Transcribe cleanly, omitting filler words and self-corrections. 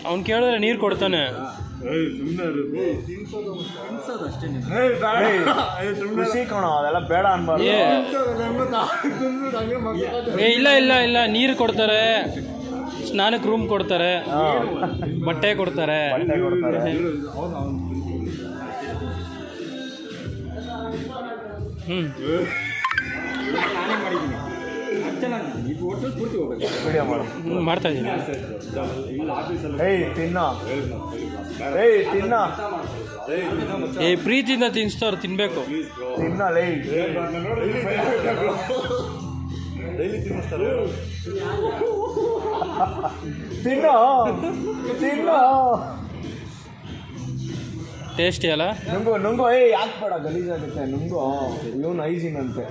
ಅವ್ನು ಕೇಳಿದ್ರೆ ನೀರು ಕೊಡ್ತಾನೆ. ಖುಷಿ ಕಣ ಅದೆಲ್ಲ ಬೇಡ ಅನ್ಬಾರ್ದು. ಇಲ್ಲ ಇಲ್ಲ ಇಲ್ಲ, ನೀರು ಕೊಡ್ತಾರೆ, ಸ್ನಾನಕ್ಕೆ ರೂಮ್ ಕೊಡ್ತಾರೆ, ಬಟ್ಟೆ ಕೊಡ್ತಾರೆ. ಮಾಡ್ತಾ ಇದ್ದೀನಿ. ಪ್ರೀತಿಯಿಂದ ತಿನ್ನಿಸ್ತವ್ರು, ತಿನ್ಬೇಕು. ಟೇಸ್ಟಿ ಅಲ್ಲ? ನುಂಗು ಯಾಕೆ ಬೇಡ, ಗಲೀಜಾಗುತ್ತೆ. ನುಂಗು, ಇವನು ಐಜಿನ್ ಅಂತೆ.